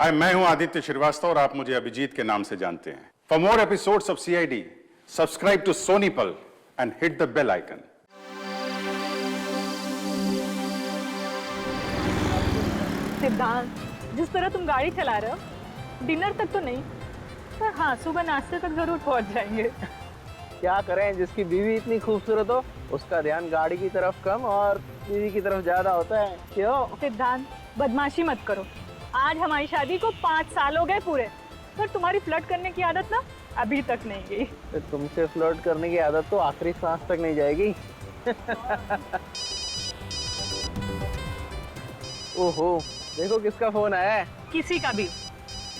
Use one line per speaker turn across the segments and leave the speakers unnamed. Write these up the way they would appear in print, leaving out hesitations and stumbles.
हाय, मैं हूं आदित्य श्रीवास्तव और आप मुझे अभिजीत के नाम से जानते हैं। For more episodes of CID, subscribe to Sony Pal and hit the bell icon.
Siddhant, जिस तरह तुम गाड़ी चला रहे हो, डिनर तक तो नहीं, पर हाँ सुबह नाश्ते तक जरूर पहुंच जाएंगे।
क्या करें, जिसकी बीवी इतनी खूबसूरत हो उसका ध्यान गाड़ी की तरफ कम और बीवी की तरफ ज्यादा होता है। क्यों?
सिद्धांत, बदमाशी मत करो। आज हमारी शादी को 5 साल हो गए पूरे, पर तुम्हारी फ्लर्ट करने की आदत ना अभी तक नहीं गई।
तो तुमसे फ्लर्ट करने की आदत तो आखिरी सांस तक नहीं जाएगी। ओहो, देखो किसका फोन आया है।
किसी का भी,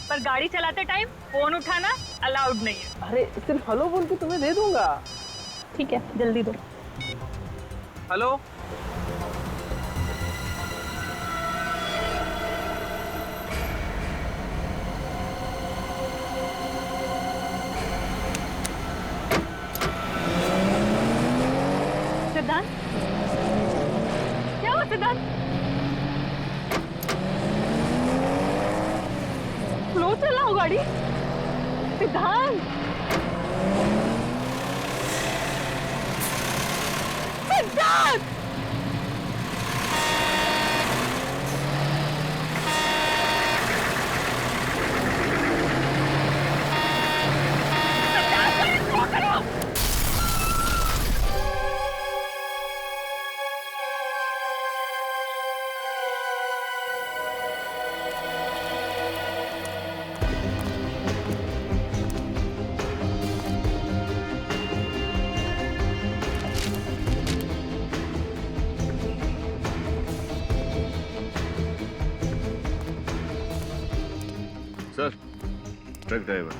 पर गाड़ी चलाते टाइम फोन उठाना अलाउड नहीं है।
अरे सिर्फ हेलो बोल के तुम्हें दे दूंगा।
ठीक है, जल्दी दो।
हेलो।
सिद्धांत, क्या हुआ सिद्धांत? स्लो चल रहा हो गाड़ी। सिद्धांत, सिद्धांत,
सर, ट्रक ड्राइवर।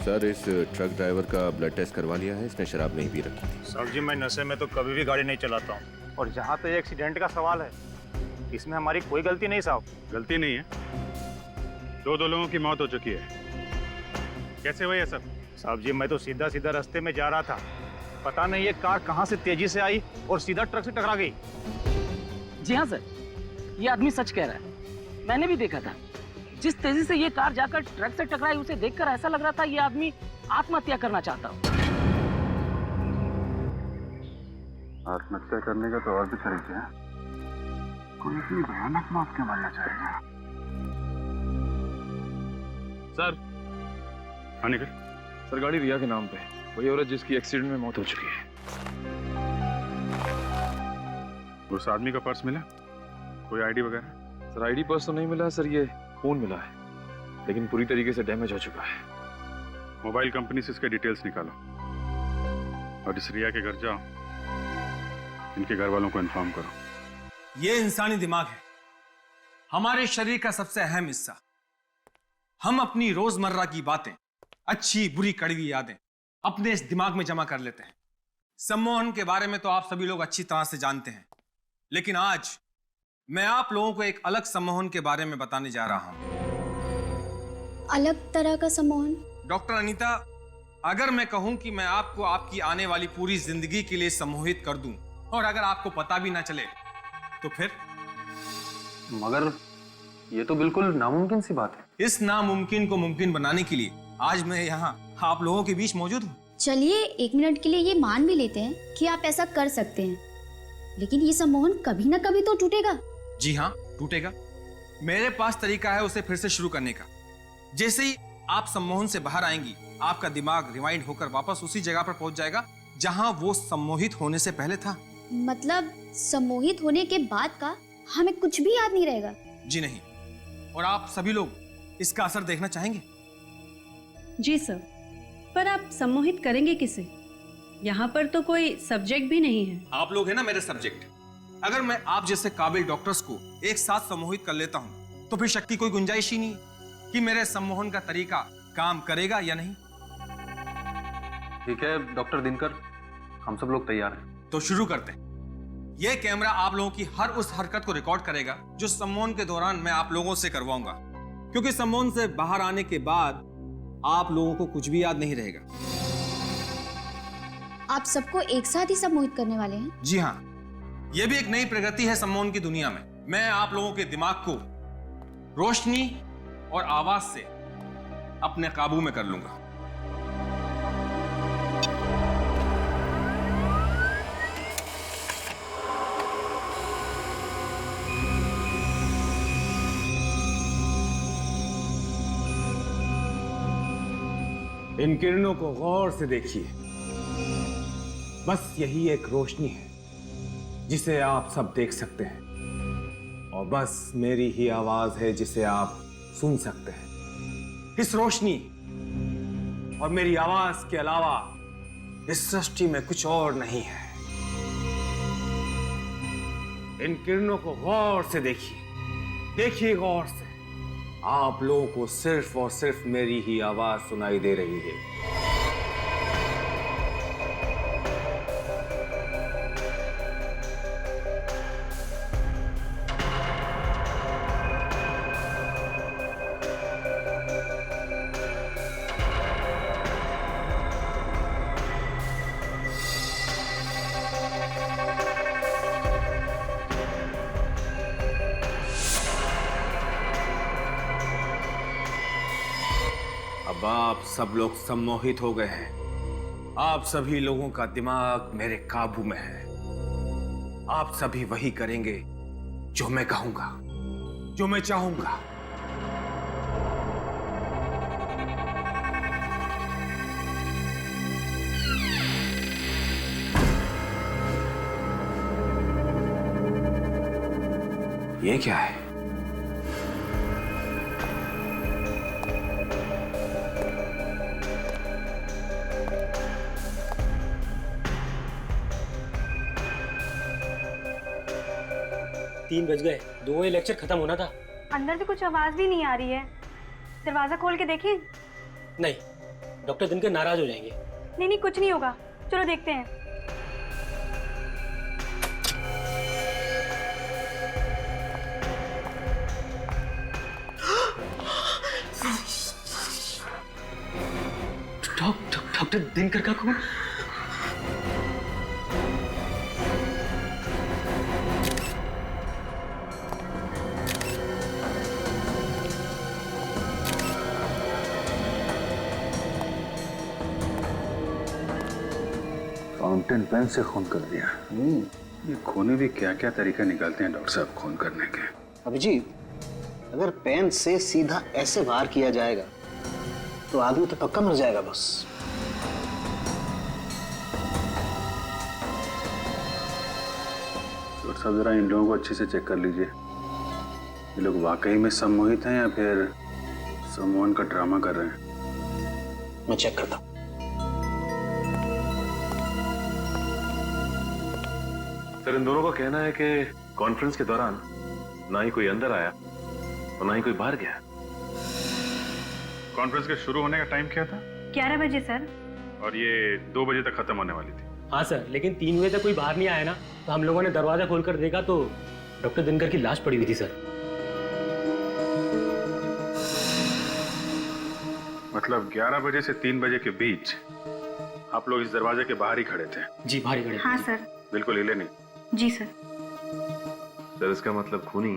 सर, इस ट्रक ड्राइवर का ब्लड टेस्ट करवा लिया है, इसने शराब नहीं पी रखी थी।
सर जी, मैं नशे में तो कभी भी गाड़ी नहीं चलाता हूँ। और जहाँ पे एक्सीडेंट का सवाल है, इसमें हमारी कोई गलती नहीं साहब।
गलती नहीं है, दो लोगों की मौत हो चुकी है। कैसे हुआ ये सब?
साहब जी, मैं तो सीधा सीधा रास्ते में जा रहा था, पता नहीं ये कार कहाँ से तेजी से आई और सीधा ट्रक से टकरा गई।
जी हाँ सर, ये आदमी सच कह रहा है। मैंने भी देखा था, जिस तेजी से ये कार जाकर ट्रक से टकराई, उसे देखकर ऐसा लग रहा था ये आदमी आत्महत्या करना चाहता हो।
आत्महत्या करने का तो और भी तरीके हैं। कोई इतनी भयानक मौत क्यों मरना चाहेगा?
सर।
हाँ निकल।
सर, गाड़ी रिया के नाम पे, वही औरत जिसकी एक्सीडेंट में मौत हो चुकी है।
उस आदमी का पर्स मिला? कोई आईडी वगैरह?
सर, आईडी पर्स तो नहीं मिला सर, ये फोन मिला है, लेकिन पूरी तरीके से डैमेज हो चुका है।
मोबाइल कंपनी से इसके डिटेल्स निकालो और इस रिया के घर जाओ, इनके घर वालों को इन्फॉर्म करो।
ये इंसानी दिमाग है, हमारे शरीर का सबसे अहम हिस्सा। हम अपनी रोजमर्रा की बातें, अच्छी बुरी कड़वी यादें अपने इस दिमाग में जमा कर लेते हैं। सम्मोहन के बारे में तो आप सभी लोग अच्छी तरह से जानते हैं, लेकिन आज मैं आप लोगों को एक अलग सम्मोहन के बारे में बताने जा रहा हूं।
अलग तरह का सम्मोहन?
डॉक्टर अनीता, अगर मैं कहूं कि मैं आपको आपकी आने वाली पूरी जिंदगी के लिए सम्मोहित कर दूं और अगर आपको पता भी ना चले तो फिर?
मगर ये तो बिल्कुल नामुमकिन सी बात है।
इस नामुमकिन को मुमकिन बनाने के लिए आज मैं यहाँ आप लोगों के बीच मौजूद हूँ।
चलिए 1 मिनट के लिए ये मान भी लेते हैं कि आप ऐसा कर सकते हैं, लेकिन ये सम्मोहन कभी ना कभी तो टूटेगा।
जी हाँ, टूटेगा। मेरे पास तरीका है उसे फिर से शुरू करने का। जैसे ही आप सम्मोहन से बाहर आएंगी, आपका दिमाग रिवाइंड होकर वापस उसी जगह पर पहुंच जाएगा जहां वो सम्मोहित होने से पहले था।
मतलब सम्मोहित होने के बाद का हमें कुछ भी याद नहीं रहेगा?
जी नहीं। और आप सभी लोग इसका असर देखना चाहेंगे?
जी सर, पर आप सम्मोहित करेंगे किसे? यहाँ पर तो कोई सब्जेक्ट भी नहीं है।
आप लोग है ना मेरे सब्जेक्ट। अगर मैं आप जैसे काबिल डॉक्टर्स को एक साथ सम्मोहित कर लेता हूं तो फिर शक की कोई गुंजाइश ही नहीं कि मेरे सम्मोहन का तरीका काम करेगा या नहीं।
ठीक है डॉक्टर दिनकर, हम सब लोग तैयार हैं।
तो शुरू करते हैं। यह कैमरा आप लोगों की हर उस हरकत को रिकॉर्ड करेगा जो सम्मोहन के दौरान मैं आप लोगों से करवाऊंगा, क्योंकि सम्मोहन से बाहर आने के बाद आप लोगों को कुछ भी याद नहीं रहेगा।
आप सबको एक साथ ही सम्मोहित करने वाले हैं?
जी हाँ, यह भी एक नई प्रगति है सम्मोहन की दुनिया में। मैं आप लोगों के दिमाग को रोशनी और आवाज से अपने काबू में कर लूंगा। इन किरणों को गौर से देखिए। बस यही एक रोशनी है जिसे आप सब देख सकते हैं, और बस मेरी ही आवाज है जिसे आप सुन सकते हैं। इस रोशनी और मेरी आवाज के अलावा इस सृष्टि में कुछ और नहीं है। इन किरणों को गौर से देखिए, देखिए गौर से। आप लोगों को सिर्फ और सिर्फ मेरी ही आवाज सुनाई दे रही है। अब आप सब लोग सम्मोहित हो गए हैं। आप सभी लोगों का दिमाग मेरे काबू में है। आप सभी वही करेंगे जो मैं कहूंगा, जो मैं चाहूंगा। ये क्या है?
तीन बज गए, 2 बजे लेक्चर खत्म होना था।
अंदर से कुछ आवाज भी नहीं आ रही है। दरवाजा खोल के देखिए।
नहीं, डॉक्टर दिनकर नाराज हो जाएंगे।
नहीं नहीं, कुछ नहीं होगा, चलो देखते हैं।
डॉक्टर दिनकर का कौन?
फाउंटेन पेन से खून कर दिया। ये खूनी भी क्या क्या तरीका निकालते हैं डॉक्टर साहब खून करने के।
अभिजीत, अगर पेन से सीधा ऐसे वार किया जाएगा तो आदमी तो पक्का मर जाएगा बस।
डॉक्टर साहब जरा इन लोगों को अच्छे से चेक कर लीजिए। ये लोग वाकई में सम्मोहित हैं या फिर सम्मोहन का ड्रामा कर रहे हैं।
मैं चेक करता हूं।
सर, इन दोनों का कहना है कि कॉन्फ्रेंस के दौरान ना ही कोई अंदर आया और ना ही कोई बाहर गया।
कॉन्फ्रेंस के शुरू होने का टाइम क्या था?
11 बजे सर।
और ये 2 बजे तक खत्म होने वाली थी।
हाँ सर, लेकिन 3 बजे तक कोई बाहर नहीं आया ना, तो हम लोगों ने दरवाजा खोलकर देखा तो डॉक्टर दिनकर की लाश पड़ी हुई थी सर।
मतलब 11 बजे से 3 बजे के बीच आप लोग इस दरवाजे के बाहर ही खड़े थे?
जी, बाहर ही खड़े।
हाँ सर।
बिल्कुल हिले नहीं?
जी सर।
सर, इसका मतलब खूनी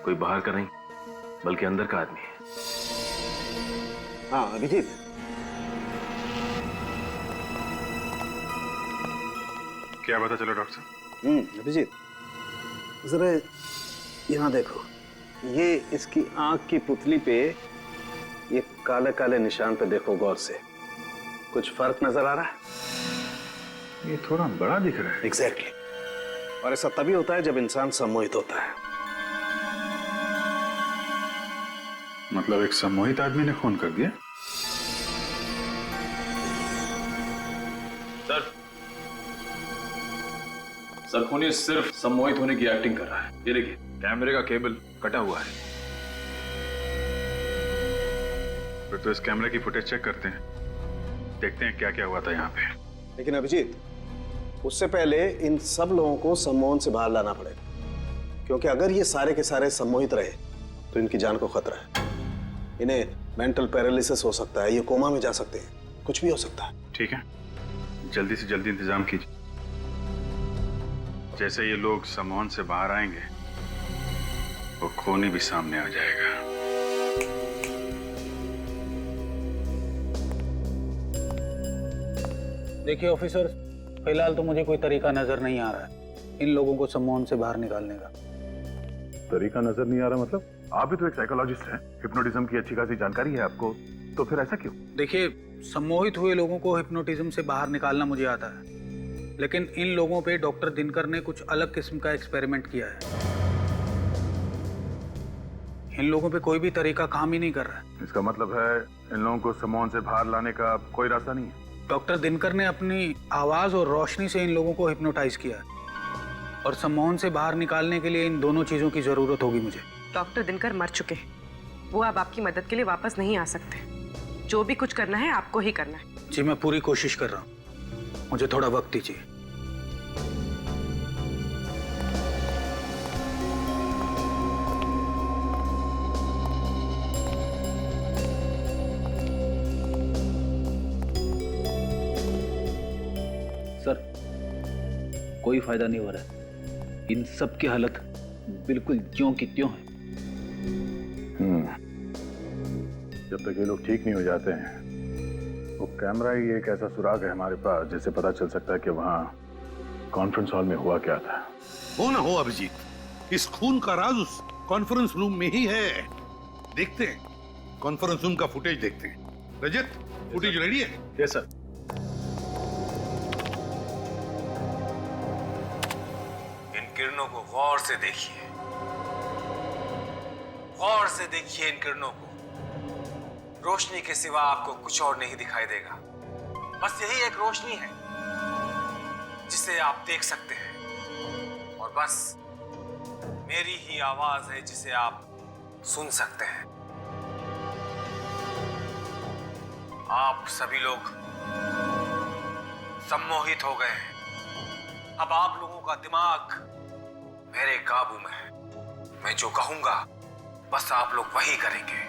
कोई बाहर का नहीं बल्कि अंदर का आदमी है।
हाँ अभिजीत,
क्या पता चला डॉक्टर साहब?
अभिजीत जरा यहाँ देखो। ये इसकी आंख की पुतली पे ये काले काले निशान पे देखो गौर से। कुछ फर्क नजर आ रहा है?
ये थोड़ा बड़ा दिख रहा है।
एग्जैक्टली। और ऐसा तभी होता है जब इंसान सम्मोहित होता है।
मतलब एक सम्मोहित आदमी ने खून कर दिया?
सर, खूनी सिर्फ सम्मोहित होने की एक्टिंग कर रहा है। ये देखिए, कैमरे का केबल कटा हुआ है।
फिर तो इस कैमरे की फुटेज चेक करते हैं, देखते हैं क्या क्या हुआ था यहाँ पे।
लेकिन अभिजीत, उससे पहले इन सब लोगों को सम्मोहन से बाहर लाना पड़ेगा, क्योंकि अगर ये सारे के सारे सम्मोहित रहे तो इनकी जान को खतरा है। इन्हें मेंटल पैरालिसिस हो सकता है, ये कोमा में जा सकते हैं, कुछ भी हो सकता है।
ठीक है, जल्दी से जल्दी इंतजाम कीजिए। जैसे ये लोग सम्मोहन से बाहर आएंगे वो खूनी भी सामने आ जाएगा।
देखिए ऑफिसर, फिलहाल तो मुझे कोई तरीका नजर नहीं आ रहा है इन लोगों को सम्मोहन से बाहर निकालने का।
तरीका नजर नहीं आ रहा मतलब? आप भी तो एक साइकोलॉजिस्ट हैं, हिप्नोटिज्म की अच्छी खासी जानकारी है आपको, तो फिर ऐसा क्यों?
देखिए, सम्मोहित हुए लोगों को हिप्नोटिज्म से बाहर निकालना मुझे आता है, लेकिन इन लोगों पे डॉक्टर दिनकर ने कुछ अलग किस्म का एक्सपेरिमेंट किया है। इन लोगों पे कोई भी तरीका काम ही नहीं कर रहा है।
इसका मतलब है इन लोगों को सम्मोहन से बाहर लाने का कोई रास्ता नहीं है?
डॉक्टर दिनकर ने अपनी आवाज और रोशनी से इन लोगों को हिप्नोटाइज किया है, और सम्मोहन से बाहर निकालने के लिए इन दोनों चीजों की जरूरत होगी मुझे।
डॉक्टर दिनकर मर चुके हैं, वो अब आपकी मदद के लिए वापस नहीं आ सकते। जो भी कुछ करना है आपको ही करना है।
जी मैं पूरी कोशिश कर रहा हूँ, मुझे थोड़ा वक्त दीजिए।
सर, कोई फायदा नहीं हो रहा है। इन सब की हालत बिल्कुल ज्यों की त्यों है।
जब तक ये लोग ठीक नहीं हो जाते हैं, वो कैमरा ही एक ऐसा सुराग है हमारे पास जिससे पता चल सकता है कि वहाँ कॉन्फ्रेंस हॉल में हुआ क्या था।
हो ना हो अभिजीत, इस खून का राज उस कॉन्फ्रेंस रूम में ही है। देखते हैं, कॉन्फ्रेंस रूम का फुटेज देखते हैं। रजत, फुटेज रेडी है?
Yes sir.
इन किरणों को गौर से देखिए, गौर से देखिए इन किरणों को। रोशनी के सिवा आपको कुछ और नहीं दिखाई देगा। बस यही एक रोशनी है जिसे आप देख सकते हैं, और बस मेरी ही आवाज है जिसे आप सुन सकते हैं। आप सभी लोग सम्मोहित हो गए हैं। अब आप लोगों का दिमाग मेरे काबू में है। मैं जो कहूंगा बस आप लोग वही करेंगे।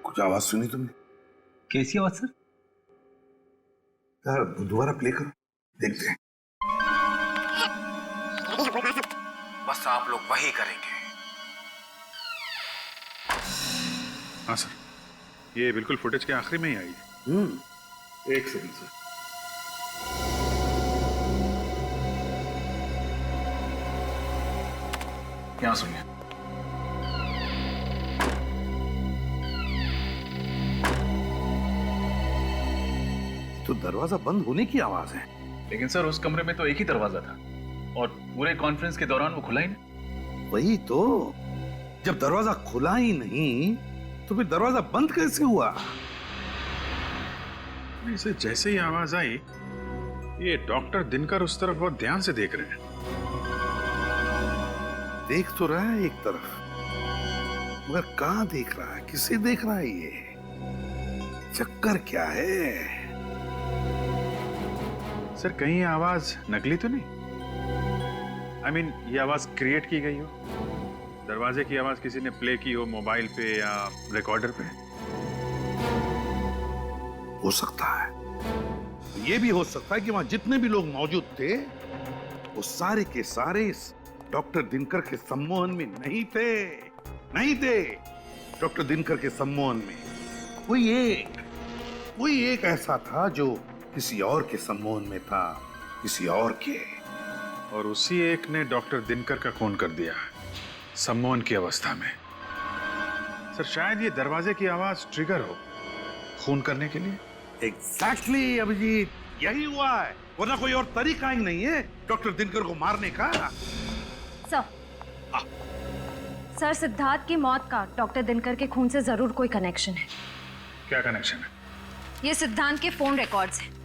कुछ आवाज सुनी तुमने?
कैसी आवाज सर?
यार दोबारा प्ले करो, देखते हैं।
बस आप लोग वही करेंगे।
हाँ सर, ये बिल्कुल फुटेज के आखिरी में ही आई है।
एक सेकंड सर।
क्या सुनिए?
तो दरवाजा बंद होने की आवाज है।
लेकिन सर उस कमरे में तो एक ही दरवाजा था, और पूरे कॉन्फ्रेंस के दौरान वो खुला ही नहीं।
वही तो, जब दरवाजा खुला ही नहीं तो फिर दरवाजा बंद कैसे हुआ?
इसे जैसे ही आवाज आई, ये डॉक्टर दिनकर उस तरफ बहुत ध्यान से देख रहे हैं।
देख तो रहा है एक तरफ, मगर कहां देख रहा है, किसे देख रहा है? ये चक्कर क्या है?
सर कहीं ये आवाज नकली तो नहीं? I mean, ये आवाज क्रिएट की गई हो? दरवाजे की आवाज किसी ने प्ले की हो मोबाइल पे या रिकॉर्डर पे?
हो सकता है। ये भी हो सकता है कि वहां जितने भी लोग मौजूद थे वो सारे के सारे इस डॉक्टर दिनकर के सम्मोहन में नहीं थे। डॉक्टर दिनकर के सम्मोहन में कोई एक ऐसा था जो किसी और के सम्मोहन में था, किसी और के।
और उसी एक ने डॉक्टर दिनकर का खून कर दिया सम्मोहन की अवस्था में। सर शायद ये दरवाजे की आवाज ट्रिगर हो खून करने के लिए।
एग्जैक्टली अभिजीत, यही हुआ है, वरना कोई और तरीका ही नहीं है डॉक्टर दिनकर को मारने का।
सर, सिद्धार्थ की मौत का डॉक्टर दिनकर के खून से जरूर कोई कनेक्शन है।
क्या कनेक्शन है?
ये सिद्धांत के फोन रिकॉर्ड्स हैं।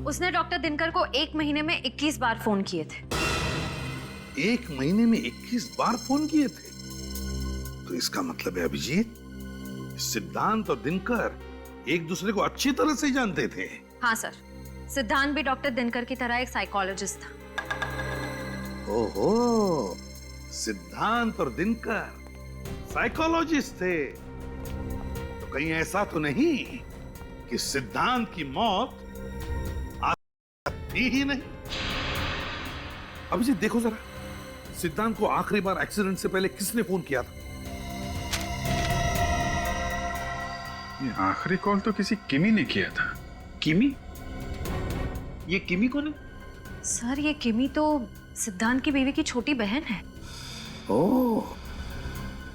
उसने डॉक्टर दिनकर को 1 महीने में 21 बार फोन किए थे।
1 महीने में 21 बार फोन किए थे? तो इसका मतलब है अभिजीत, सिद्धांत और दिनकर एक दूसरे को अच्छी तरह से जानते थे।
हाँ सर, सिद्धांत भी डॉक्टर दिनकर की तरह एक साइकोलॉजिस्ट था।
ओहो, सिद्धांत और दिनकर साइकोलॉजिस्ट थे। तो कहीं ऐसा तो नहीं कि सिद्धांत की मौत थी ही नहीं। अभिजीत देखो जरा, सिद्धांत को आखिरी बार एक्सीडेंट से पहले किसने फोन किया था?
ये आखिरी कॉल तो किसी किमी ने किया था।
किमी? ये किमी कौन है?
सर ये किमी तो सिद्धांत की बीवी की छोटी बहन है।
ओह,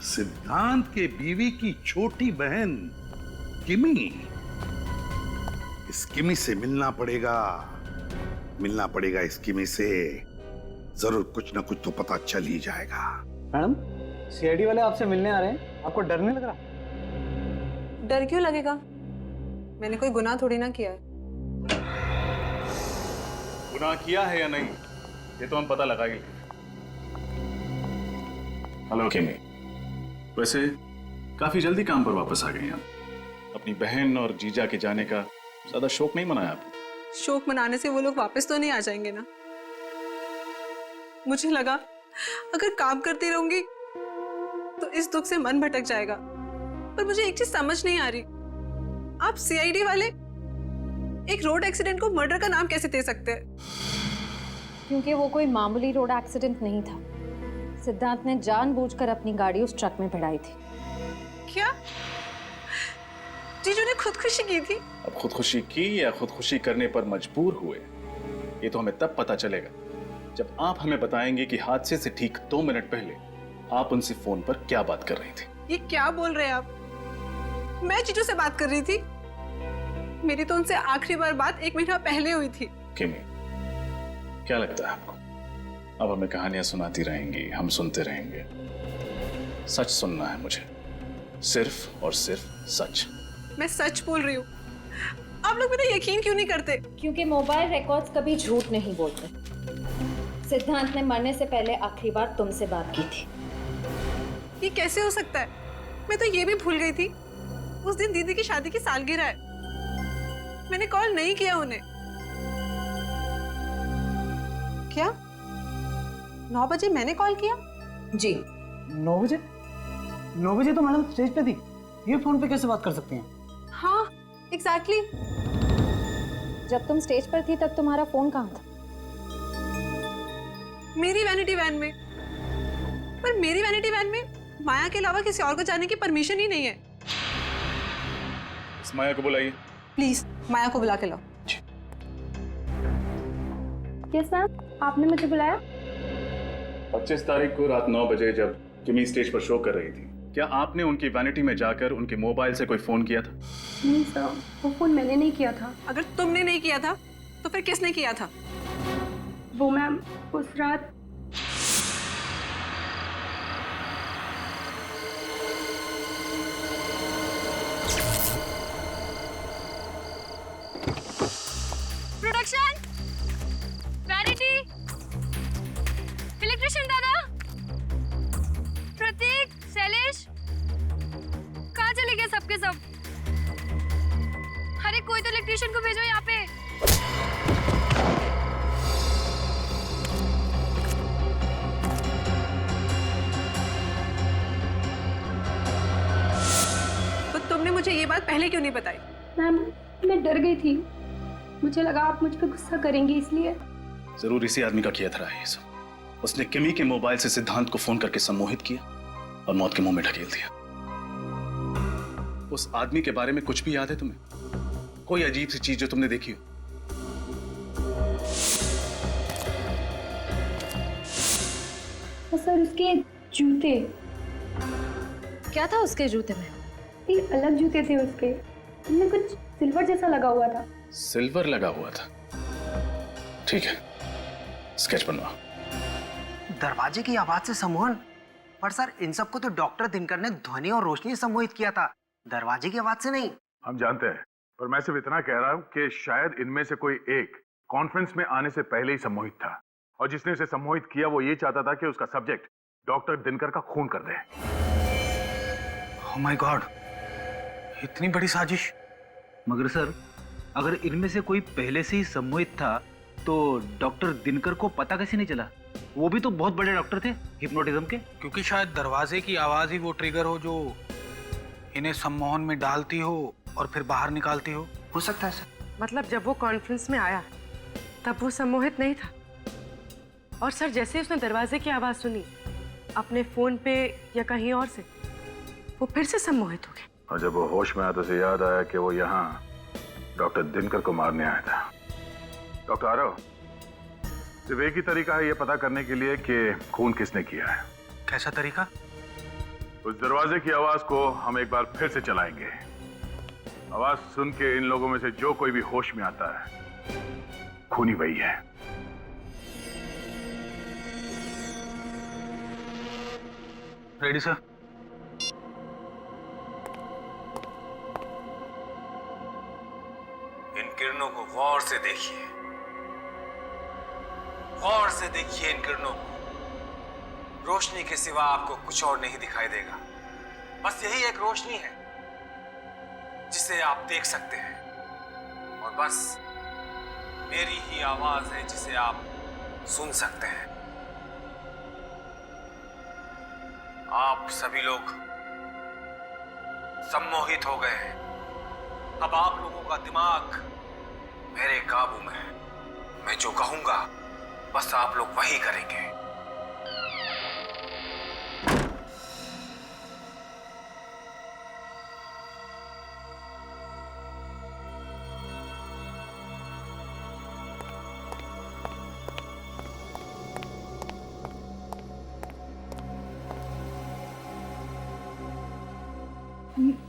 सिद्धांत के बीवी की छोटी बहन किमी। इस किमी से मिलना पड़ेगा इस किमी से। जरूर कुछ ना कुछ तो पता चल ही जाएगा।
मैडम, सीआईडी वाले आपसे मिलने आ रहे हैं, आपको डर नहीं लग रहा?
डर क्यों लगेगा? मैंने कोई गुनाह थोड़ी ना किया है।
गुनाह किया है या नहीं ये तो हम पता लगाएंगे।
हेलो किमी, वैसे काफी जल्दी काम पर वापस आ गए आप। अपनी बहन और जीजा के जाने का ज्यादा शौक नहीं मनाया आपने?
शोक मनाने से वो लोग वापस तो नहीं आ जाएंगे ना। मुझे लगा अगर काम करती रहूंगी तो इस दुख से मन भटक जाएगा, पर मुझे एक चीज समझ नहीं आ रही, आप सीआईडी वाले एक रोड एक्सीडेंट को मर्डर का नाम कैसे दे सकते हैं?
क्योंकि वो कोई मामूली रोड एक्सीडेंट नहीं था। सिद्धांत ने जानबूझकर अपनी गाड़ी उस ट्रक में भिड़ाई थी।
क्या जीजू ने खुदकुशी की थी?
अब खुदकुशी की या खुदकुशी करने पर मजबूर हुए, ये तो हमें तब पता चलेगा जब आप हमें बताएंगे कि हादसे से ठीक 2 मिनट पहले आप उनसे फोन पर क्या बात कर रही थी।
ये क्या बोल रहे हैं आप? मैं जीजू से बात कर रही थी। मेरी तो उनसे आखिरी बार बात 1 महीना पहले हुई थी।
किमी, क्या लगता है आपको अब हमें कहानियां सुनाती रहेंगी, हम सुनते रहेंगे? सच सुनना है मुझे, सिर्फ और सिर्फ सच।
मैं सच बोल रही हूँ, आप लोग मेरा यकीन क्यों नहीं करते?
क्योंकि मोबाइल रिकॉर्ड्स कभी झूठ नहीं बोलते। सिद्धांत ने मरने से पहले आखिरी बार तुमसे बात की थी।
ये कैसे हो सकता है? मैं तो ये भी भूल गई थी उस दिन दीदी की शादी की सालगिरह है। मैंने कॉल नहीं किया उन्हें। क्या 9 बजे मैंने कॉल किया?
जी
9 बजे? 9 बजे तो मैडम स्टेज पे थी, ये फोन पे कैसे बात कर सकती हैं?
हाँ एग्जैक्टली।
जब तुम स्टेज पर थी तब तुम्हारा फोन कहाँ था?
मेरी वैनिटी वैन में। पर मेरी वैनिटी वैन में माया के अलावा किसी और को जाने की परमिशन ही नहीं है।
इस माया को बुलाइए
प्लीज, माया को बुला के लाओ।
यस मैम, आपने मुझे बुलाया?
25 तारीख को रात 9 बजे जब किमी स्टेज पर शो कर रही थी, क्या आपने उनकी वैनिटी में जाकर उनके मोबाइल से कोई फोन किया था?
नहीं सर, वो फोन मैंने नहीं किया था।
अगर तुमने नहीं किया था तो फिर किसने किया था?
वो मैम उस रात
प्रोडक्शन, वैनिटी, इलेक्ट्रिशियन दादा, प्रतीक, शैलेश, कहाँ चले गए सबके सब? अरे कोई तो इलेक्ट्रिशियन को भेजो यहाँ पे।
तो तुमने मुझे ये बात पहले क्यों नहीं बताई?
मैम मैं डर गई थी, मुझे लगा आप मुझ पर गुस्सा करेंगी इसलिए।
जरूर इसी आदमी का किया था ये सब। उसने किमी के मोबाइल से सिद्धांत को फोन करके सम्मोहित किया और मौत के मुंह में ढकेल दिया। उस आदमी के बारे में कुछ भी याद है तुम्हें? कोई अजीब सी चीज जो तुमने देखी हो?
सर उसके जूते।
क्या था उसके जूते में?
ये अलग जूते थे उसके, उनमें कुछ सिल्वर जैसा लगा हुआ था।
सिल्वर लगा हुआ था? ठीक है, स्केच बनवा।
दरवाजे की आवाज से सम्मोहन? पर सर इन सबको तो डॉक्टर दिनकर ने ध्वनि और रोशनी से सम्मोहित किया था, दरवाजे की आवाज से नहीं।
हम जानते हैं, पर मैं सिर्फ इतना कह रहा हूं कि शायद इनमें से कोई एक कॉन्फ्रेंस में आने से पहले ही सम्मोहित था, और जिसने उसे सम्मोहित किया वो ये चाहता था कि उसका सब्जेक्ट डॉक्टर दिनकर का खून कर दे।
ओह माय गॉड, इतनी बड़ी साजिश।
मगर सर अगर इनमें से कोई पहले से ही सम्मोहित था तो डॉक्टर दिनकर को पता कैसे नहीं चला? वो भी तो बहुत बड़े डॉक्टर थे हिप्नोटिज्म के।
क्योंकि शायद दरवाजे की आवाज ही वो ट्रिगर हो जो इन्हें सम्मोहन में डालती हो और फिर बाहर निकालती हो।
हो सकता है सर।
मतलब जब वो कॉन्फ्रेंस में आया
तब वो सम्मोहित नहीं था। और सर जैसे उसने दरवाजे की आवाज सुनी अपने फोन पे या कहीं और से, वो फिर से सम्मोहित हो गया।
और जब वो होश में आया तो उसे याद आया कि वो यहाँ डॉक्टर दिनकर को मारने आया था। डॉक्टर आरव, सिर्फ एक ही तरीका है ये पता करने के लिए कि खून किसने किया है।
कैसा तरीका?
उस दरवाजे की आवाज को हम एक बार फिर से चलाएंगे। आवाज सुन के इन लोगों में से जो कोई भी होश में आता है, खूनी वही है।
Ready sir.
इन किरणों को गौर से देखिए, गौर से देखिए इन किरणों को। रोशनी के सिवा आपको कुछ और नहीं दिखाई देगा। बस यही एक रोशनी है जिसे आप देख सकते हैं, और बस मेरी ही आवाज है जिसे आप सुन सकते हैं। आप सभी लोग सम्मोहित हो गए हैं। अब आप लोगों का दिमाग मेरे काबू में है। मैं जो कहूंगा बस आप लोग वही करेंगे।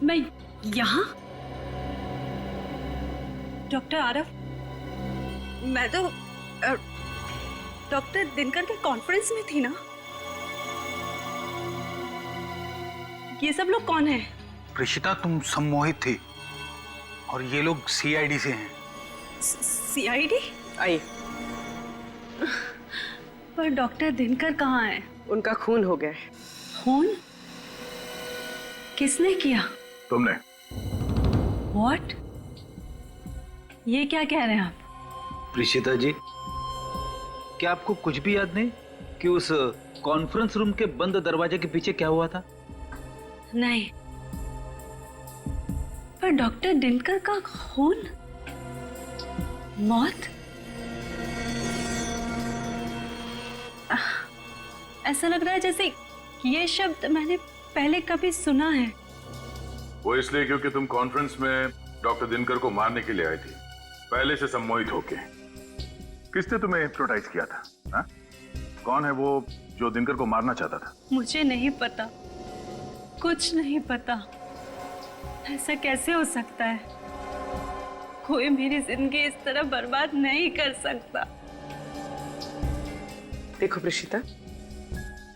मैं यहाँ? डॉक्टर आरव, मैं तो डॉक्टर दिनकर के कॉन्फ्रेंस में थी ना। ये सब लोग कौन है?
ऋषिता, तुम सम्मोहित थी और ये लोग सीआईडी से हैं।
सीआईडी?
आइए।
पर डॉक्टर दिनकर कहाँ है?
उनका खून हो गया है।
खून? किसने किया?
तुमने।
What? ये क्या कह रहे हैं आप?
ऋषिता जी, क्या आपको कुछ भी याद नहीं कि उस कॉन्फ्रेंस रूम के बंद दरवाजे के पीछे क्या हुआ था?
नहीं, पर डॉक्टर दिनकर का खून, मौत, ऐसा लग रहा है जैसे ये शब्द मैंने पहले कभी सुना है।
वो इसलिए क्योंकि तुम कॉन्फ्रेंस में डॉक्टर दिनकर को मारने के लिए आई थी, पहले से सम्मोहित होके। किसने तुम्हें हिप्नोटाइज किया था? हा? कौन है वो जो दिनकर को मारना चाहता था?
मुझे नहीं पता, कुछ नहीं पता। ऐसा कैसे हो सकता है? कोई मेरी जिंदगी इस तरह बर्बाद नहीं कर सकता।
देखो प्रीशिता,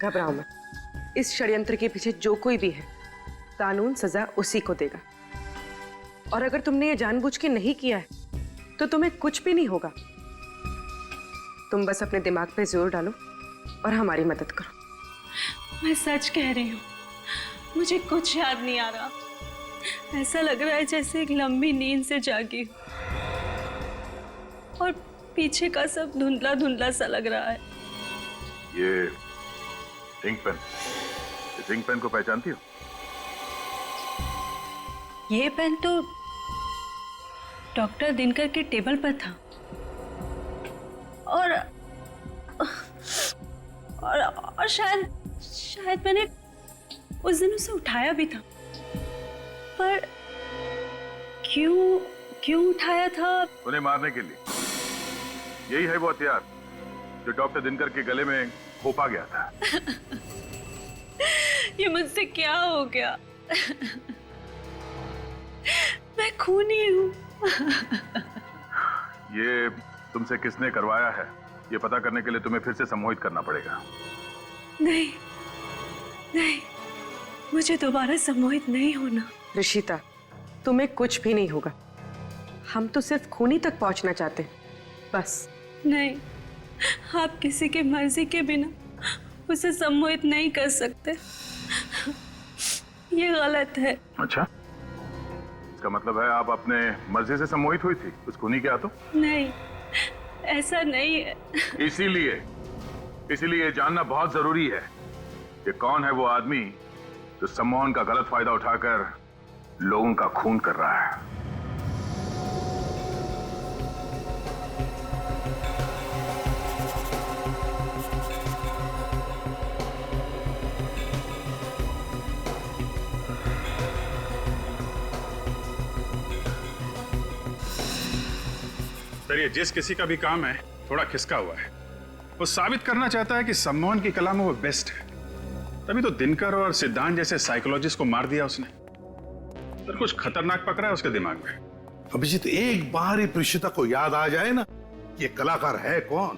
घबराओ मत। इस षड्यंत्र के पीछे जो कोई भी है, कानून सजा उसी को देगा। और अगर तुमने ये जानबूझ के नहीं किया है तो तुम्हें कुछ भी नहीं होगा। तुम बस अपने दिमाग पे जोर डालो और हमारी मदद करो।
मैं सच कह रही हूँ, मुझे कुछ याद नहीं आ रहा। ऐसा लग रहा है जैसे एक लंबी नींद से जागी और पीछे का सब धुंधला धुंधला सा लग रहा है।
ये इंक पेन, इस इंक पेन को पहचानती हो?
ये पेन तो डॉक्टर दिनकर के टेबल पर था और शायद मैंने उस दिन उसे उठाया भी था। पर क्यों उठाया था?
उन्हें मारने के लिए। यही है वो हथियार जो डॉक्टर दिनकर के गले में खोपा गया था।
ये मुझसे क्या हो गया? मैं खूनी हूँ।
ये तुमसे किसने करवाया है, ये पता करने के लिए तुम्हें फिर से सम्मोहित करना पड़ेगा।
नहीं, मुझे दोबारा सम्मोहित नहीं होना।
ऋषिता, तुम्हें कुछ भी नहीं होगा। हम तो सिर्फ खूनी तक पहुंचना चाहते हैं, बस।
नहीं, आप किसी की मर्जी के बिना उसे सम्मोहित नहीं कर सकते। ये गलत है।
अच्छा, इसका मतलब है आप अपने मर्जी से सम्मोहित हुई थी उस खूनी के हाथों?
नहीं, ऐसा नहीं है।
इसीलिए जानना बहुत जरूरी है कि कौन है वो आदमी जो सम्मोहन का गलत फायदा उठाकर लोगों का खून कर रहा है।
सर, ये जिस किसी का भी काम है थोड़ा खिसका हुआ है। वो साबित करना चाहता है कि सम्मोहन की कला में वो बेस्ट है। तभी तो दिनकर और सिद्धांत जैसे साइकोलॉजिस्ट को मार दिया उसने। सर, कुछ खतरनाक पकड़ा है उसके दिमाग में।
अभिजीत, एक बार ही प्रीशिता को याद आ जाए ना ये कलाकार है कौन,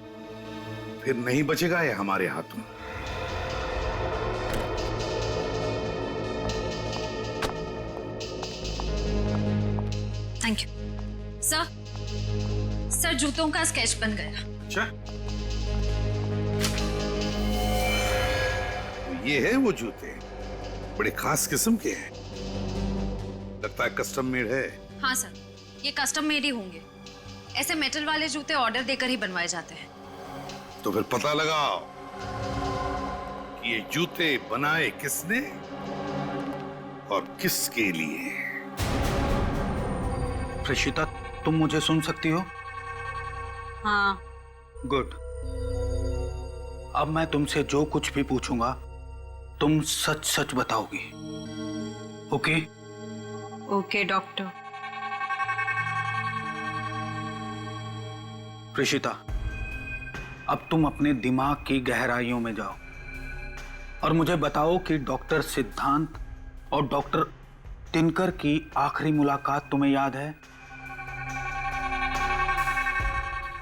फिर नहीं बचेगा ये हमारे हाथों।
थैंक यू सर, जूतों का स्केच बन गया।
अच्छा,
ये है वो जूते, बड़े खास किस्म के हैं, लगता है कस्टम मेड है।
हाँ सर, ये कस्टम मेड ही होंगे। ऐसे मेटल वाले जूते ऑर्डर देकर ही बनवाए जाते हैं।
तो फिर पता लगाओ कि ये जूते बनाए किसने और किसके लिए।
प्रीशिता, तुम मुझे सुन सकती हो?
हाँ।
गुड। अब मैं तुमसे जो कुछ भी पूछूंगा तुम सच सच बताओगी। ओके?
Okay doctor.
प्रीशिता, अब तुम अपने दिमाग की गहराइयों में जाओ और मुझे बताओ कि डॉक्टर सिद्धांत और डॉक्टर दिनकर की आखिरी मुलाकात तुम्हें याद है?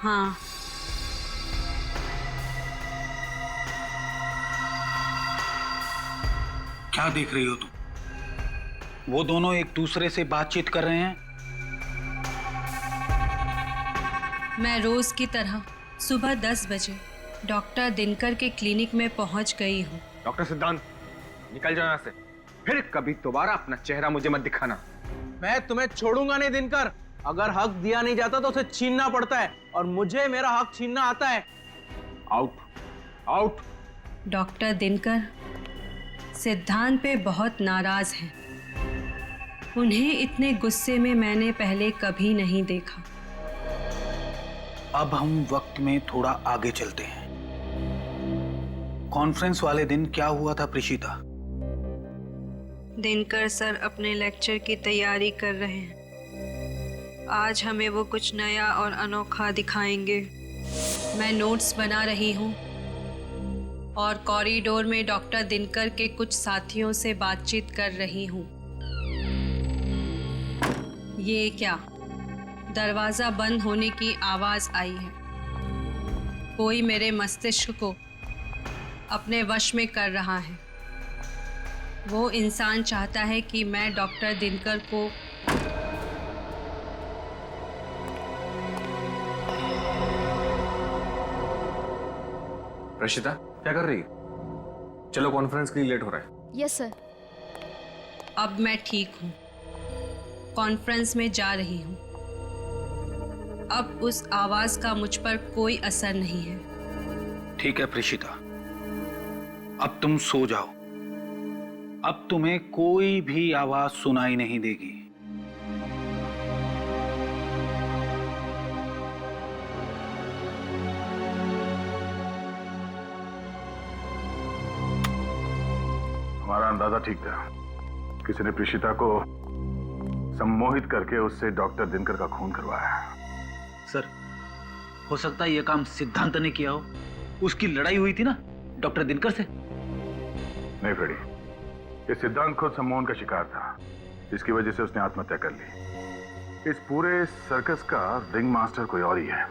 हाँ।
क्या देख रही हो तुम? वो दोनों एक दूसरे से बातचीत कर रहे हैं।
मैं रोज की तरह सुबह 10 बजे डॉक्टर दिनकर के क्लिनिक में पहुंच गई हूँ।
डॉक्टर सिद्धांत, निकल जाओ यहाँ से। फिर कभी दोबारा अपना चेहरा मुझे मत दिखाना।
मैं तुम्हें छोड़ूंगा नहीं दिनकर। अगर हक दिया नहीं जाता तो उसे छीनना पड़ता है, और मुझे मेरा हक छीनना आता है। Out, out.
डॉक्टर दिनकर सिद्धांत पे बहुत नाराज हैं। उन्हें इतने गुस्से में मैंने पहले कभी नहीं देखा।
अब हम वक्त में थोड़ा आगे चलते हैं। कॉन्फ्रेंस वाले दिन क्या हुआ था प्रीशिता?
दिनकर सर अपने लेक्चर की तैयारी कर रहे हैं। आज हमें वो कुछ नया और अनोखा दिखाएंगे। मैं नोट्स बना रही हूँ और कॉरिडोर में डॉक्टर दिनकर के कुछ साथियों से बातचीत कर रही हूँ। ये क्या? दरवाजा बंद होने की आवाज आई है। कोई मेरे मस्तिष्क को अपने वश में कर रहा है। वो इंसान चाहता है कि मैं डॉक्टर दिनकर को
रशिदा, क्या कर रही है? चलो, कॉन्फ्रेंस के लिए लेट हो रहा है।
Yes sir.
अब मैं ठीक हूँ। कॉन्फ्रेंस में जा रही हूँ। अब उस आवाज का मुझ पर कोई असर नहीं है।
ठीक है प्रीशिता, अब तुम सो जाओ। अब तुम्हें कोई भी आवाज सुनाई नहीं देगी।
हमारा अंदाजा ठीक था। किसी ने प्रीशिता को सम्मोहित करके उससे डॉक्टर दिनकर का खून करवाया।
सर, हो सकता है यह काम सिद्धांत ने किया हो। उसकी लड़ाई हुई थी ना डॉक्टर दिनकर से।
नहीं फ्रेडी, ये सिद्धांत खुद सम्मोहन का शिकार था, जिसकी वजह से उसने आत्महत्या कर ली। इस पूरे सर्कस का रिंग मास्टर कोई और ही है।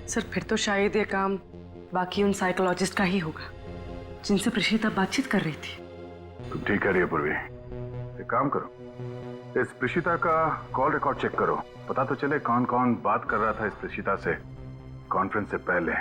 सर, फिर तो शायद ये काम बाकी उन साइकोलॉजिस्ट का ही होगा जिनसे प्रीशिता बातचीत कर रही थी।
तुम ठीक कह रही हो पूर्वी। एक काम करो, इस प्रीशिता का कॉल रिकॉर्ड चेक करो। पता तो चले कौन कौन बात कर रहा था इस प्रीशिता से कॉन्फ्रेंस से पहले।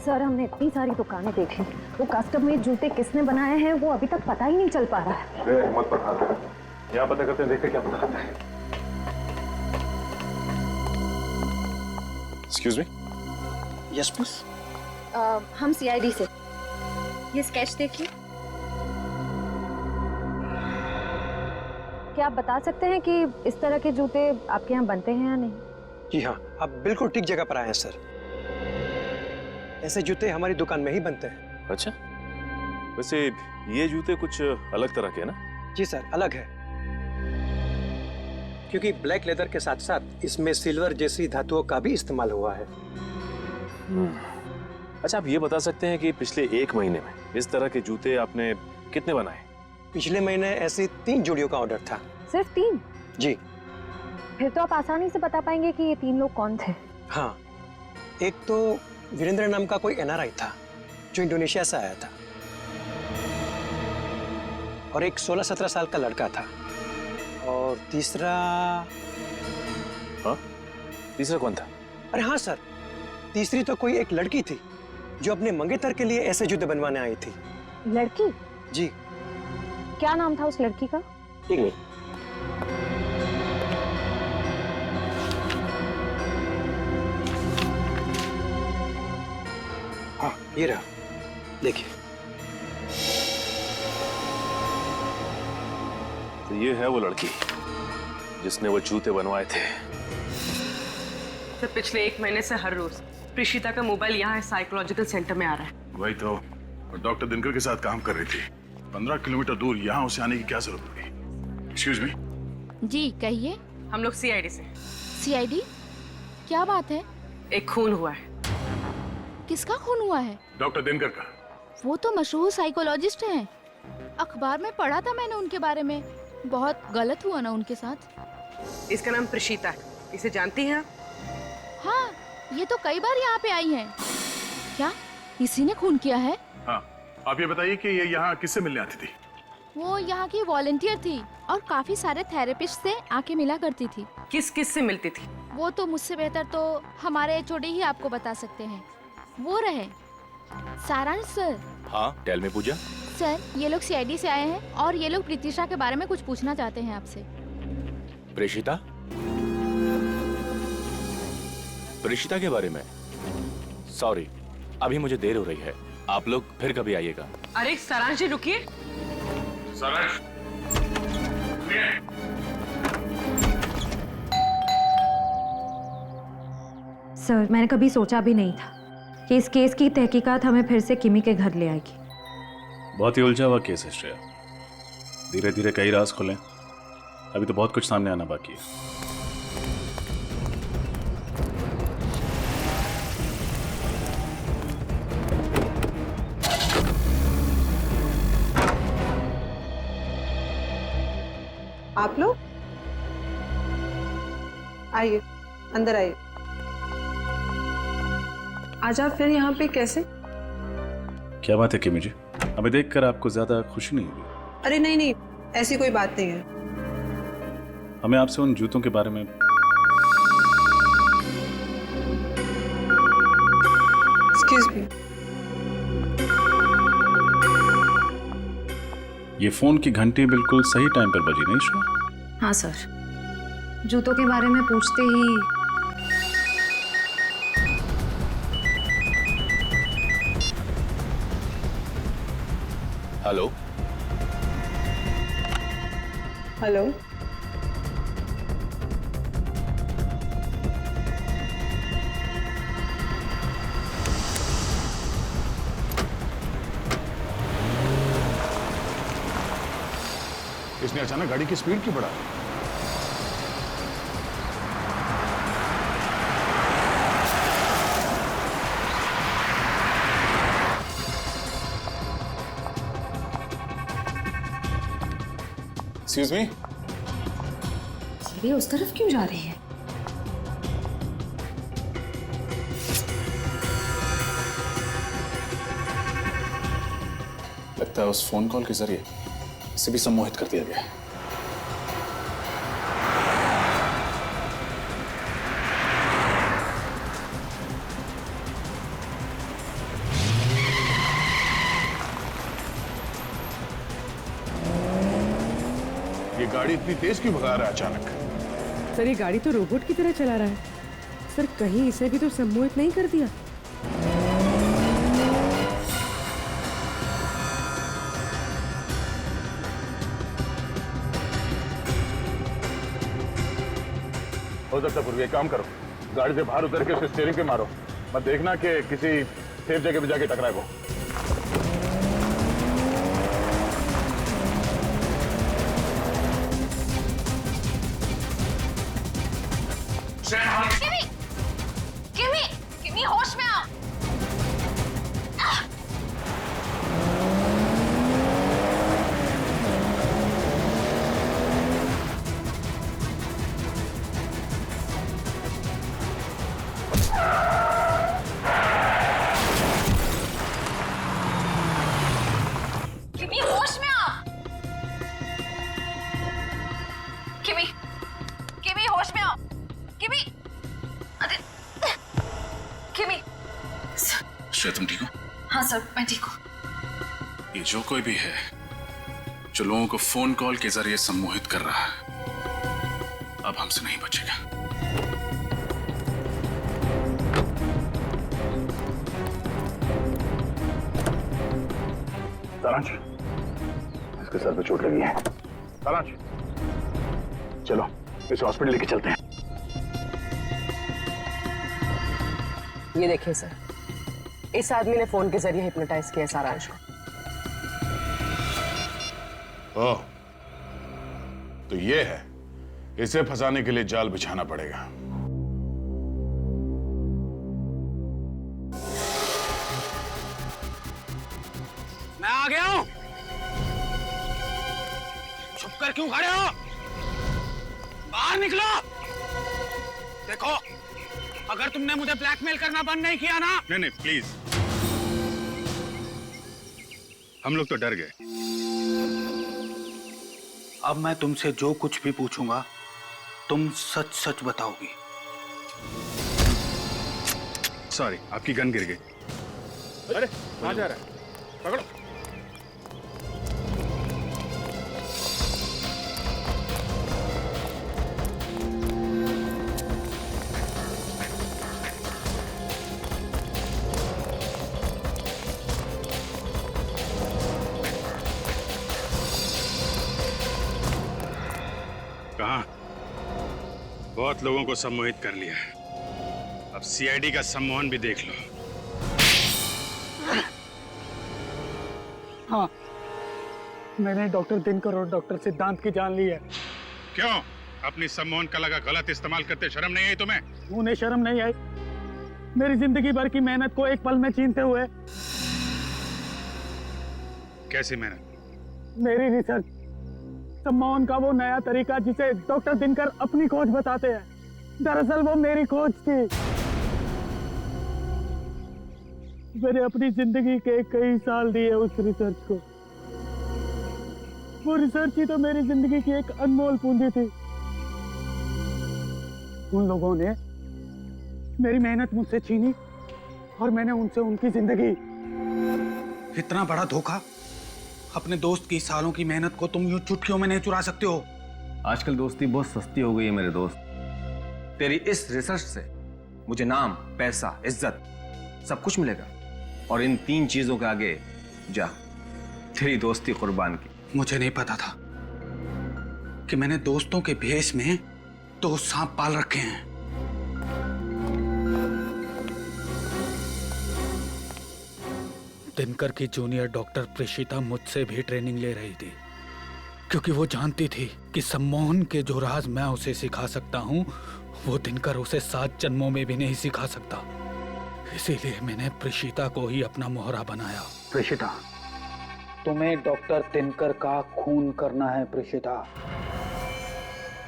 सर, हमने इतनी सारी दुकानें देखी, वो कस्टम मेड जूते किसने बनाए हैं वो अभी तक पता ही नहीं चल पा रहा है।
हिम्मत बढ़ाते हैं, यहाँ पता करते हैं, देखते क्या पता लगता है।
Excuse me.
Yes please.
हम सीआईडी से। ये स्केच देखिए। क्या आप बता सकते हैं कि इस तरह के जूते आपके यहाँ बनते हैं या नहीं?
जी हाँ, आप बिल्कुल ठीक जगह पर आए हैं सर। ऐसे जूते हमारी दुकान में ही बनते हैं।
अच्छा, वैसे ये जूते कुछ अलग तरह के हैं ना?
जी सर, अलग है, क्योंकि ब्लैक लेदर के साथ साथ इसमें सिल्वर जैसी धातुओं का भी इस्तेमाल हुआ है।
अच्छा, आप ये बता सकते हैं कि पिछले 1 महीने में इस तरह के जूते आपने कितने बनाए?
पिछले महीने ऐसी 3 जोड़ियों का ऑर्डर था।
सिर्फ 3?
जी।
फिर तो आप आसानी से बता पाएंगे कि ये 3 लोग कौन थे।
हाँ, एक तो वीरेंद्र नाम का कोई एनआरआई था जो इंडोनेशिया से आया था, और एक 16-17 साल का लड़का था, और तीसरा।
हाँ? तीसरा कौन था?
अरे हाँ सर, तीसरी तो कोई एक लड़की थी जो अपने मंगेतर के लिए ऐसे जूते बनवाने आई थी।
लड़की?
जी।
क्या नाम था उस लड़की का?
एक मिनट। हाँ, ये रहा, देखिए।
तो ये है वो लड़की जिसने वो जूते बनवाए थे।
सर, पिछले 1 महीने से हर रोज प्रीशिता का मोबाइल यहाँ साइकोलॉजिकल सेंटर में आ रहा है।
वही तो, डॉक्टर दिनकर के साथ काम कर रही थी। 15 किलोमीटर दूर यहाँ उसे आने की क्या जरूरत पड़ी? Excuse me.
जी कहिए।
हम लोग सीआईडी से।
सीआईडी? क्या बात है?
एक खून हुआ है।
किसका खून हुआ है?
डॉक्टर दिनकर का।
वो तो मशहूर साइकोलॉजिस्ट हैं। अखबार में पढ़ा था मैंने उनके बारे में। बहुत गलत हुआ ना उनके साथ।
इसका नाम प्रीशिता है। इसे जानती हैं आप?
हाँ, ये तो कई बार यहाँ पे आई है। क्या इसी ने खून किया है?
हाँ, आप ये बताइए कि ये यहाँ किससे मिलने आती थी?
वो यहाँ की वॉलंटियर थी और काफी सारे थेरेपिस्ट से आके मिला करती थी।
किस किस से मिलती थी?
वो तो मुझसे बेहतर तो हमारे एचओडी ही आपको बता सकते हैं। वो रहे सारांश सर।
हाँ, टेल मी पूजा।
सर, ये लोग सीआईडी से आए हैं और ये लोग प्रीतिशा के बारे में कुछ पूछना चाहते हैं आपसे।
प्रेषिता? प्रेषिता के बारे में? सॉरी, अभी मुझे देर हो रही है, आप लोग फिर कभी आइएगा।
अरे सारांश जी, रुकिए।
सारांश,
सर, मैंने कभी सोचा भी नहीं था कि इस केस की तहकीकात हमें फिर से किमी के घर ले आएगी।
बहुत ही उलझा हुआ केस है श्रेया। धीरे धीरे कई राज खुले, अभी तो बहुत कुछ सामने आना बाकी है।
आप लोग आइए, अंदर आइए। आज आप फिर यहाँ पे कैसे?
क्या बात है किमी जी, हमें देखकर आपको ज्यादा खुशी नहीं हुई?
अरे नहीं नहीं, ऐसी कोई बात नहीं है।
हमें आपसे उन जूतों के बारे में।
Excuse me.
ये फोन की घंटी बिल्कुल सही टाइम पर बजी नहीं श्रेया?
हाँ सर, जूतों के बारे में पूछते ही
हेलो
हेलो।
इसने अचानक गाड़ी की स्पीड क्यों बढ़ा?
Excuse me.
ये उस तरफ क्यों जा रही है?
लगता है उस फोन कॉल के जरिए इसे भी सम्मोहित कर दिया गया है।
ये गाड़ी इतनी तेज क्यों भगा रहा है अचानक?
सर, ये गाड़ी तो रोबोट की तरह चला रहा है। सर कहीं इसे भी तो सम्मोहित नहीं कर दिया?
हो सकता पूर्वी, एक काम करो, गाड़ी से बाहर उतर के उसे स्टीयरिंग पे मारो, मत देखना कि किसी सेफ जगह पे जाके टकराए वो।
किमी होश में आओ। किमी होश में आओ। किमी होश में आओ। किमी किमी।
श्रेया, तुम ठीक हो?
हाँ सर, मैं ठीक हूँ।
ये जो कोई भी है जो लोगों को फोन कॉल के जरिए सम्मोहित कर रहा है, अब हमसे नहीं बचेगा।
सारांश, इसके सर पे चोट लगी है। सारांश, चलो इसे हॉस्पिटल लेके चलते हैं।
ये देखिए सर, इस आदमी ने फोन के जरिए हिप्नोटाइज किया सारांश को।
ओह, तो ये है, इसे फंसाने के लिए जाल बिछाना पड़ेगा।
मैं आ गया हूं। छुप कर क्यों खड़े हो? बाहर निकलो। देखो, अगर तुमने मुझे ब्लैकमेल करना बंद नहीं किया ना।
नहीं, प्लीज, हम लोग तो डर गए।
अब मैं तुमसे जो कुछ भी पूछूंगा तुम सच सच बताओगी।
सॉरी, आपकी गन गिर गई।
अरे कहां जा रहा है? पकड़ो।
कहाँ? बहुत लोगों को सम्मोहित कर लिया है, अब सीआईडी का सम्मोहन भी देख लो।
हाँ, मैंने डॉक्टर दिनकर और डॉक्टर सिद्धांत की जान ली है।
क्यों? अपनी सम्मोहन कला का गलत इस्तेमाल करते शर्म नहीं आई तुम्हें?
उन्हें शर्म नहीं आई? मेरी जिंदगी भर की मेहनत को एक पल में छीनते हुए।
कैसी मेहनत?
मेरी रिसर्च, सम्मोहन का वो नया तरीका जिसे डॉक्टर दिनकर अपनी खोज बताते हैं, दरअसल वो मेरी खोज थी। मैंने अपनी जिंदगी के कई साल दिए उस रिसर्च को। वो रिसर्च ही तो मेरी जिंदगी की एक अनमोल पूंजी थी। उन लोगों ने मेरी मेहनत मुझसे छीनी और मैंने उनसे उनकी जिंदगी। इतना बड़ा धोखा, अपने दोस्त की सालों की मेहनत को तुम यूं चुटकियों में नहीं चुरा सकते हो।
आजकल दोस्ती बहुत सस्ती हो गई है मेरे दोस्त। तेरी इस रिसर्च से मुझे नाम, पैसा, इज्जत सब कुछ मिलेगा, और इन 3 चीजों के आगे जा तेरी दोस्ती कुर्बान की।
मुझे नहीं पता था कि मैंने दोस्तों के भेष में 2 सांप पाल रखे हैं। दिनकर की जूनियर डॉक्टर प्रेषिता मुझसे भी ट्रेनिंग ले रही थी, क्योंकि वो जानती थी कि सम्मोहन के जो राज मैं उसे सिखा सकता हूँ वो दिनकर उसे 7 जन्मों में भी नहीं सिखा सकता। इसीलिए मैंने प्रेषिता को ही अपना मोहरा बनाया। प्रेषिता, तुम्हें डॉक्टर दिनकर का खून करना है प्रेषिता,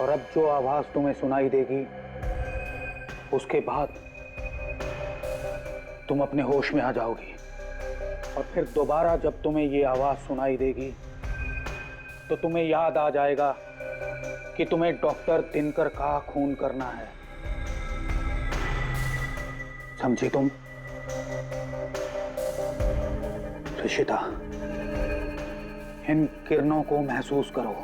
और अब जो आवाज तुम्हें सुनाई देगी उसके बाद तुम अपने होश में आ जाओगी, और फिर दोबारा जब तुम्हें ये आवाज सुनाई देगी तो तुम्हें याद आ जाएगा कि तुम्हें डॉक्टर दिनकर का खून करना है। समझी तुम? ऋषिता, इन किरणों को महसूस करो।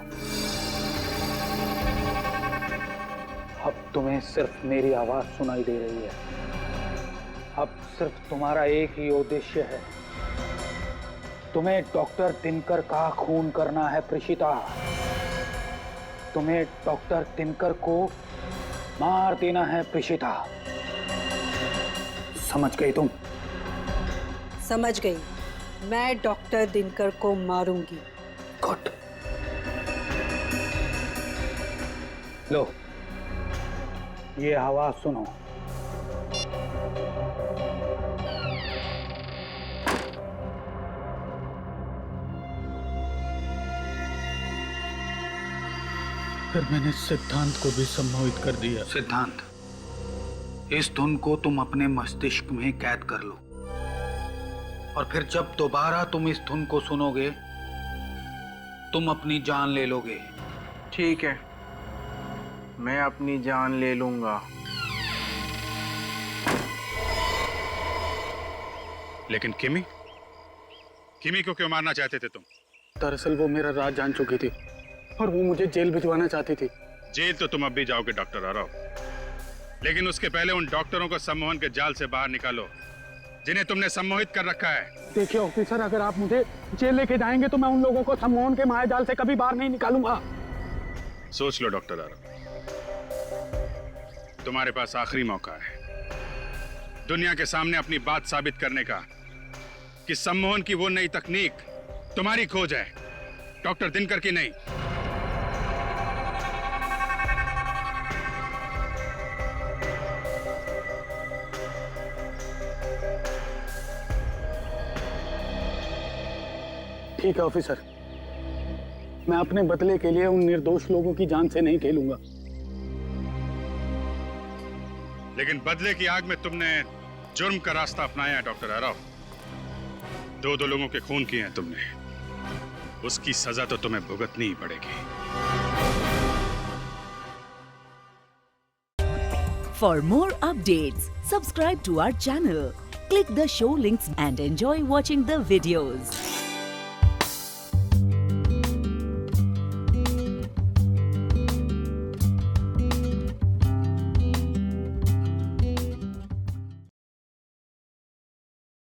अब तुम्हें सिर्फ मेरी आवाज सुनाई दे रही है। अब सिर्फ तुम्हारा एक ही उद्देश्य है, तुम्हें डॉक्टर दिनकर का खून करना है प्रीशिता। तुम्हें डॉक्टर दिनकर को मार देना है प्रीशिता। समझ गई तुम?
समझ गई। मैं डॉक्टर दिनकर को मारूंगी।
गुड। लो, ये आवाज सुनो। फिर मैंने सिद्धांत को भी सम्मोहित कर दिया। सिद्धांत, इस धुन को तुम अपने मस्तिष्क में कैद कर लो, और फिर जब दोबारा तुम इस धुन को सुनोगे तुम अपनी जान ले लोगे।
ठीक है, मैं अपनी जान ले लूंगा।
लेकिन किमी को क्यों मारना चाहते थे तुम?
दरअसल वो मेरा राज जान चुकी थी और वो मुझे जेल भिजवाना चाहती थी।
जेल तो तुम अब भी जाओगे डॉक्टर आरव, लेकिन उसके पहले उन डॉक्टरों को सम्मोहन के जाल से बाहर निकालो जिन्हें तुमने सम्मोहित कर रखा है।
देखिए ऑफिसर, अगर आप मुझे जेल लेके जाएंगे तो मैं उन लोगों को सम्मोहन के माया जाल से कभी बाहर नहीं निकालूंगा।
सोच लो डॉक्टर आरव, तुम्हारे पास आखिरी मौका है दुनिया के सामने अपनी बात साबित करने का कि सम्मोहन की वो नई तकनीक तुम्हारी खोज है, डॉक्टर दिनकर की नहीं।
ठीक है ऑफिसर, मैं अपने बदले के लिए उन निर्दोष लोगों की जान से नहीं खेलूंगा।
लेकिन बदले की आग में तुमने जुर्म का रास्ता अपनाया है डॉक्टर आरव। दो लोगों के खून किए हैं तुमने, उसकी सजा तो तुम्हें भुगतनी ही पड़ेगी।
For more updates, subscribe to our channel, click the show links and enjoy watching the videos.